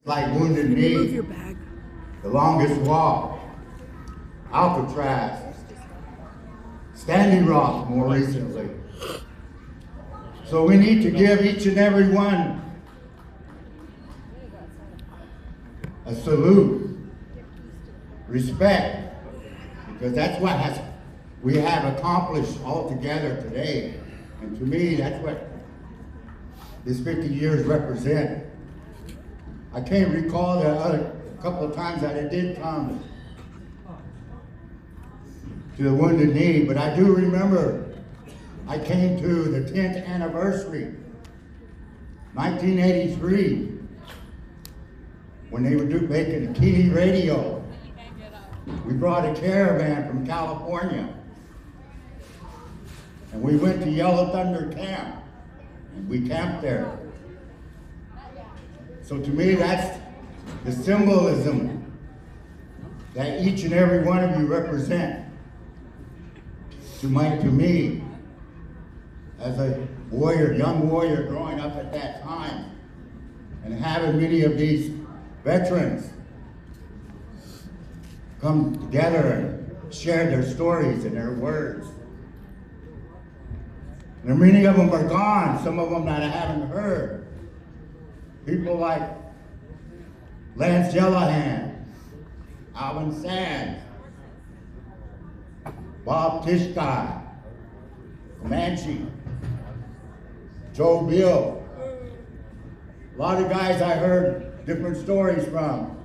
Like Wounded Knee, Move your bag. The Longest Walk, Alcatraz, Standing Rock more recently. So we need to give each and every one a salute, respect, because that's what we have accomplished all together today. And to me, that's what this 50 years represent. I can't recall a couple of times that I did come to the Wounded Knee, but I do remember I came to the 10th anniversary, 1983, when they were making Key Radio. We brought a caravan from California, and we went to Yellow Thunder Camp, and we camped there. So to me, that's the symbolism that each and every one of you represent. To me, as a warrior, young warrior growing up at that time, and having many of these veterans come together and share their stories and their words. And many of them are gone, some of them that I haven't heard. People like Lance Yellahan, Alvin Sands, Bob Tishkai, Comanche, Joe Bill. A lot of guys I heard different stories from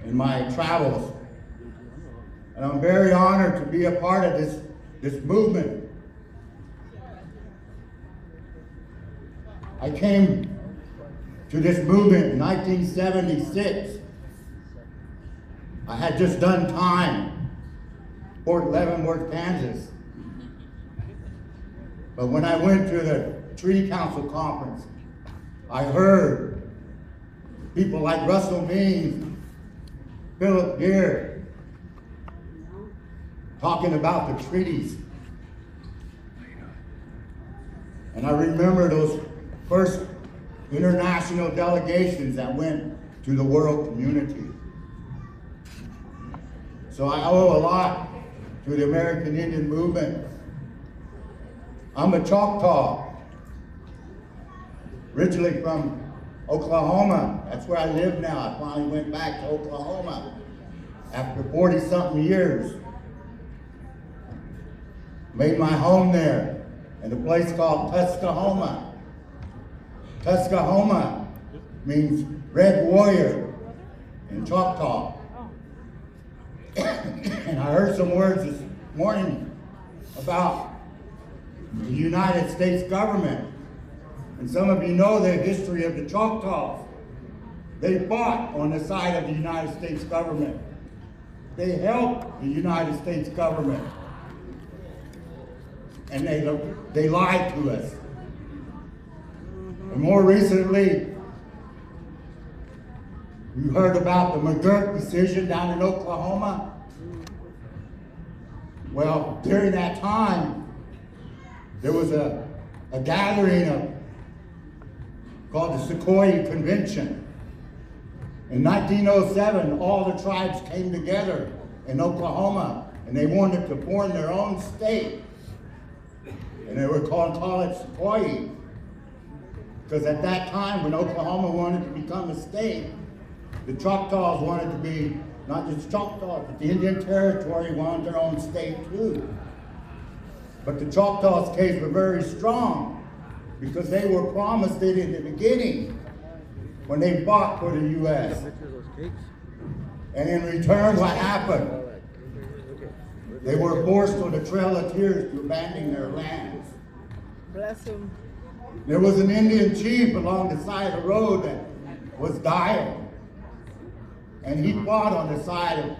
in my travels. And I'm very honored to be a part of this movement. I came to this movement in 1976. I had just done time, Fort Leavenworth, Kansas. But when I went to the Treaty Council conference, I heard people like Russell Means, Philip Gear, talking about the treaties. And I remember those first international delegations that went to the world community. So I owe a lot to the American Indian movement. I'm a Choctaw, originally from Oklahoma. That's where I live now. I finally went back to Oklahoma after 40-something years. Made my home there in a place called Tuskahoma. Tuskahoma means red warrior in Choctaw. And I heard some words this morning about the United States government. And some of you know the history of the Choctaws. They fought on the side of the United States government. They helped the United States government. And they lied to us. And more recently, you heard about the McGurk decision down in Oklahoma. Well, during that time, there was a gathering called the Sequoia Convention. In 1907, all the tribes came together in Oklahoma, and they wanted to form their own state. And they were call it Sequoia. Because at that time, when Oklahoma wanted to become a state, the Choctaws wanted to be, not just Choctaws, but the Indian Territory wanted their own state too. But the Choctaws' case were very strong because they were promised it in the beginning when they fought for the U.S. And in return, what happened? They were forced on the Trail of Tears to abandon their lands. Bless him. There was an Indian chief along the side of the road that was dying. And he fought on the side of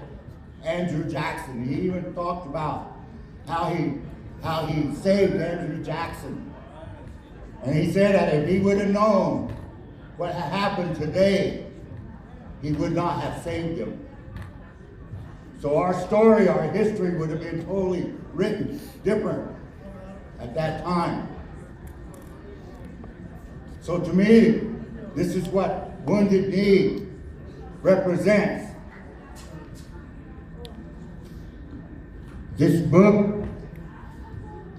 Andrew Jackson. He even talked about how he saved Andrew Jackson. And he said that if he would have known what had happened today, he would not have saved him. So our story, our history would have been totally written different at that time. So to me, This is what Wounded Knee represents. This book,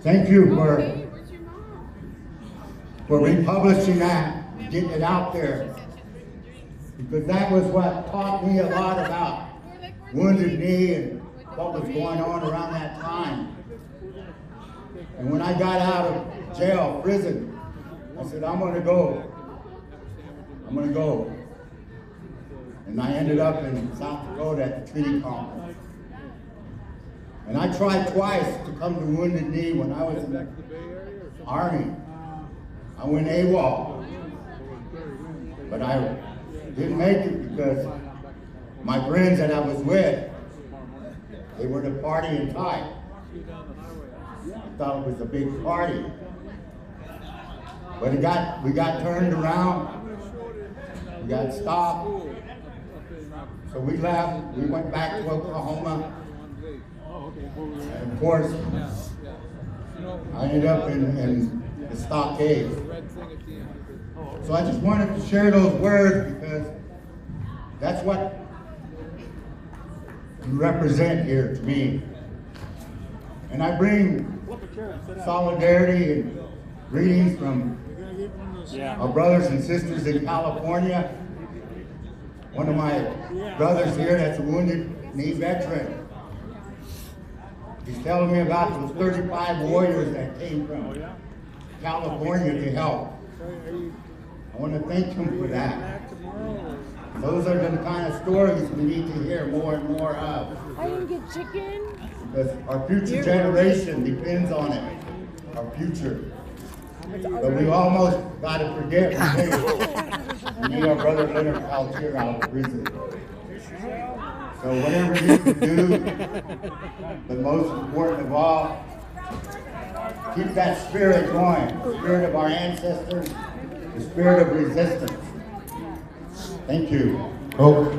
thank you for republishing that, getting it out there. Because that was what taught me a lot about Wounded Knee and what was going on around that time. And when I got out of jail, prison, I said, I'm gonna go. I'm gonna go. And I ended up in South Dakota at the treaty conference. And I tried twice to come to Wounded Knee when I was in the Army. I went AWOL. But I didn't make it because my friends that I was with, they were the partying type. I thought it was a big party. But we got turned around. We got stopped. So we left. We went back to Oklahoma. And of course, I ended up in the stockade. So I just wanted to share those words because that's what you represent here to me. And I bring solidarity and greetings from our brothers and sisters in California. One of my brothers here that's a Wounded Knee veteran. He's telling me about those 35 warriors that came from California to help. I want to thank him for that. Those are the kind of stories we need to hear more and more of. I didn't get chicken. Because our future generation depends on it. Our future. But we almost got to forget we need our brother Leonard Peltier out of prison. So whatever you can do, but most important of all, keep that spirit going, the spirit of our ancestors, the spirit of resistance. Thank you. Hope.